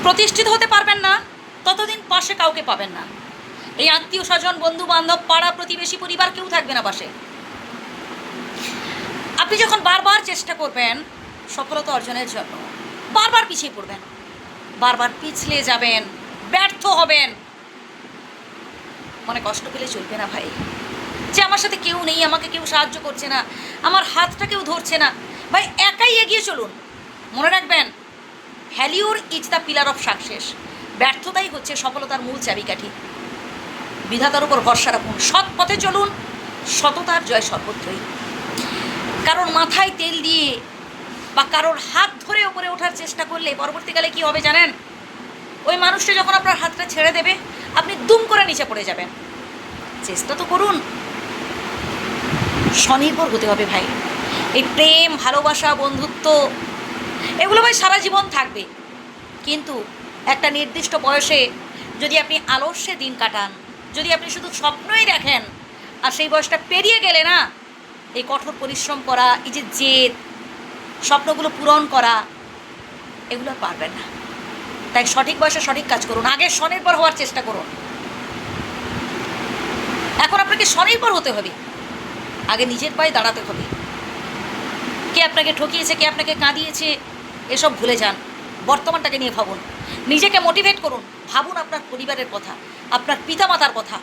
প্রতিষ্ঠিত হতে পারবেন না ততদিন পাশে কাউকে পাবেন না। এই আত্মীয় স্বজন, বন্ধু বান্ধব, পাড়া প্রতিবেশী, পরিবার কেউ থাকবে না পাশে। আপনি যখন বারবার চেষ্টা করবেন সফলতা অর্জনের জন্য, বারবার পিছিয়ে পড়বেন, বারবার পিছলে যাবেন, ব্যর্থ হবেন। মনে কষ্ট পেলে চলবে না ভাই, যে আমার সাথে কেউ নেই, আমাকে কেউ সাহায্য করছে না, আমার হাতটা কেউ ধরছে না। ভাই একাই এগিয়ে চলুন। মনে রাখবেন, failure is the pillar of success. ব্যর্থতাই হচ্ছে সফলতার মূল চাবিকাঠি। বিধাতার উপর ভরসা রাখুন, সৎ পথে চলুন, সততার জয় সর্বত্রই। কারোর মাথায় তেল দিয়ে বা কারোর হাত ধরে ওপরে ওঠার চেষ্টা করলে পরবর্তীকালে কি হবে জানেন? ওই মানুষটা যখন আপনার হাতটা ছেড়ে দেবে, আপনি দুম করে নিচে পড়ে যাবেন। চেষ্টা তো করুন। স্বনির্ভর হতে হবে ভাই। এই প্রেম, ভালোবাসা, বন্ধুত্ব এগুলো ভাই সারা জীবন থাকবে, কিন্তু একটা নির্দিষ্ট বয়সে যদি আপনি আলস্যে দিন কাটান, যদি আপনি শুধু স্বপ্নই দেখেন, আর সেই বয়সটা পেরিয়ে গেলে না, এই কঠোর পরিশ্রম করা, এই যে জেদ, স্বপ্নগুলো পূরণ করা, এগুলো আর পারবেন না। তাই সঠিক বয়সে সঠিক কাজ করুন, আগে স্বনির্ভর হওয়ার চেষ্টা করুন। এখন আপনাকে স্বনির্ভর হতে হবে, আগে নিজের পায়ে দাঁড়াতে হবে। কে আপনাকে ঠকিয়েছে, কে আপনাকে কাঁদিয়েছে, এসব ভুলে যান, বর্তমানটাকে নিয়ে ভাবুন। নিজেকে মোটিভেট করুন, ভাবুন আপনার পরিবারের কথা, আপনার পিতামাতার কথা।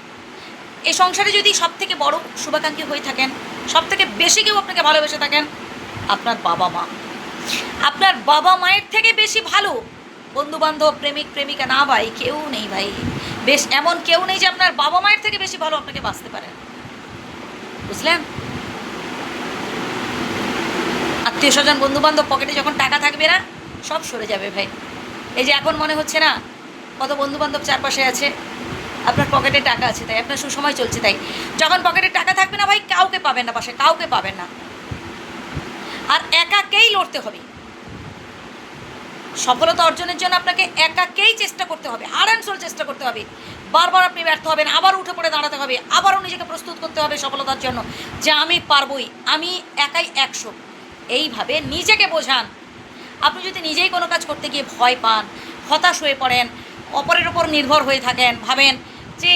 এই সংসারে যদি সবথেকে বড় শুভাকাঙ্ক্ষী হয়ে থাকেন, সবথেকে বেশি কেউ আপনাকে ভালোবেসে থাকেন, আপনার বাবা মা। আপনার বাবা মায়ের থেকে বেশি ভালো বন্ধুবান্ধব, প্রেমিক প্রেমিকা না ভাই, কেউ নেই ভাই। বেশ এমন কেউ নেই যে আপনার বাবা মায়ের থেকে বেশি ভালো আপনাকে বাঁচতে পারেন। বুঝলেন? আত্মীয় স্বজন, বন্ধুবান্ধব, পকেটে যখন টাকা থাকবে না, সব সরে যাবে ভাই। এই যে এখন মনে হচ্ছে না কত বন্ধুবান্ধব চারপাশে আছে, আপনার পকেটে টাকা আছে তাই, আপনার সুসময় চলছে তাই। যখন পকেটে টাকা থাকবে না ভাই, কাউকে পাবেন না পাশে, কাউকে পাবেন না। আর একাকেই লড়তে হবে। সফলতা অর্জনের জন্য আপনাকে একাকেই চেষ্টা করতে হবে, হার্ড অ্যান্ড সোল চেষ্টা করতে হবে। বারবার আপনি ব্যর্থ হবেন, আবার উঠে পড়ে দাঁড়াতে হবে, আবারও নিজেকে প্রস্তুত করতে হবে সফলতার জন্য, যে আমি পারবই, আমি একাই 100। এইভাবে নিজেকে বোঝান। আপনি যদি নিজেই কোনো কাজ করতে গিয়ে ভয় পান, হতাশ হয়ে পড়েন, অপরের ওপর নির্ভর হয়ে থাকেন, ভাবেন যে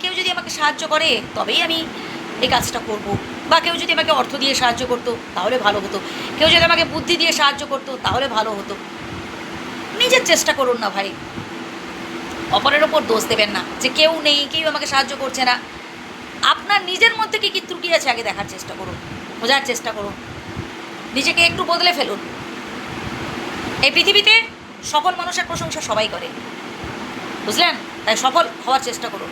কেউ যদি আমাকে সাহায্য করে তবেই আমি এই কাজটা করব, বা কেউ যদি আমাকে অর্থ দিয়ে সাহায্য করতো তাহলে ভালো হতো, কেউ যদি আমাকে বুদ্ধি দিয়ে সাহায্য করতো তাহলে ভালো হতো। নিজের চেষ্টা করুন না ভাই, অপরের ওপর দোষ দেবেন না যে কেউ নেই, কেউ আমাকে সাহায্য করছে না। আপনার নিজের মধ্যে কী কী ত্রুটি আছে আগে দেখার চেষ্টা করুন, বোঝার চেষ্টা করুন, নিজেকে একটু বদলে ফেলুন। এই পৃথিবীতে সফল মানুষের প্রশংসা সবাই করে, বুঝলেন? তাই সফল হওয়ার চেষ্টা করুন।